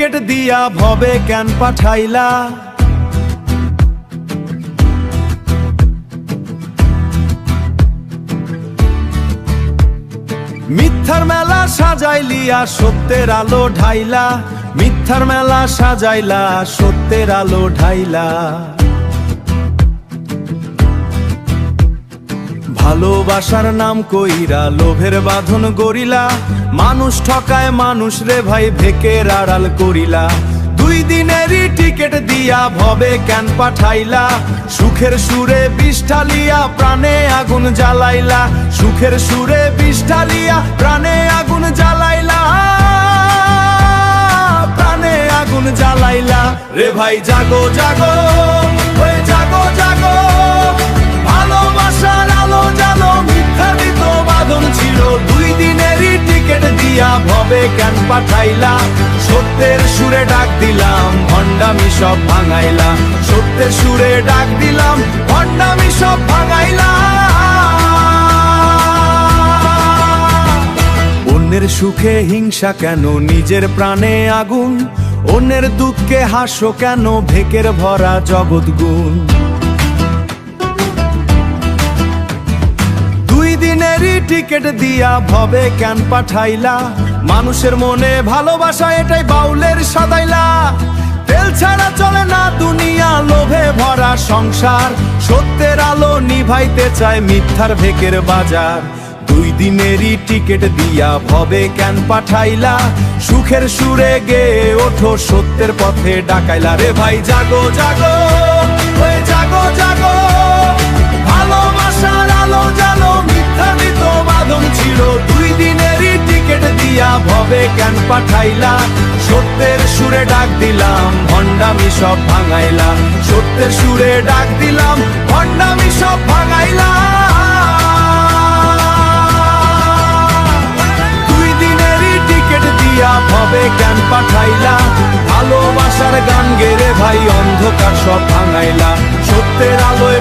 Ticket দিয়া ভবে কেন পাঠাইলা? মিথ্যার মেলা সাজাইলিয়া সত্যের আলো ঢাইলা, মিথ্যার মেলা সাজাইলা সত্যের আলো ঢাইলা। ভালোবাসার নাম কইরা লোভের বাঁধন গড়িলা, মানুষ ঠকায় মানুষ রে ভাই ভেকের আড়াল করিলা। 2 দিনেরই টিকেট দিয়া ভবে কেন পাঠাইলা? সুখের সুরে বিষ ঢালিয়া প্রাণে আগুন জ্বালাইলা, সুখের সুরে বিষ ঢালিয়া প্রাণে আগুন জ্বালাইলা, প্রাণে আগুন জ্বালাইলা। রে ভাই জাগো জাগো, ওই জাগো জাগো, ভালোবাসার আলো জালো মিথ্যা দিত বাঁধন ছিল। 2 দিনেরই টিকেট দিয়া ভবে কেন পাঠাইলা? সত্যের সুরে ডাক দিলাম ভণ্ডামি সব ভাঙাইলা, সত্যের সুরে ডাক দিলাম ভণ্ডামি সব ভাঙাইলা। অন্যের সুখে হিংসা কেন, নিজের প্রাণে আগুন? অন্যের দুঃখে হাসো কেন, ভেকের ভরা জগৎ গুণ? 2 দিনেরই টিকেট দিয়া ভবে কেন পাঠাইলা? মানুষের মনে ভালোবাসা এটাই বাউলের সাদাইলা। তেল ছাড়া চলে না দুনিয়া, লোভে ভরা সংসার। সত্যের আলো নিভাইতে চায় মিথ্যার ভেকের বাজার। 2 দিনেরই টিকেট দিয়া ভবে কেন পাঠাইলা? সুখের সুরে গেয়ে ওঠো সত্যের পথে ডাকাইলা। রে ভাই জাগো জাগো, ওই জাগো জাগো, ভালোবাসার আলো জালো মিথ্যা দিত বাঁধন ছিল। 2 দিনেরই টিকেট দিয়া ভবে কেন পাঠাইলা? সত্যের সুরে ডাক দিলাম ভণ্ডামি সব ভাঙাইলা, সত্যের সুরে ডাক দিলাম ভণ্ডামি সব ভাঙাইলা। 2 দিনেরই টিকেট দিয়া ভবে কেন পাঠাইলা? ভালোবাসার গান গেরে ভাই অন্ধকার সব ভাঙাইলা, সত্যের আলোয়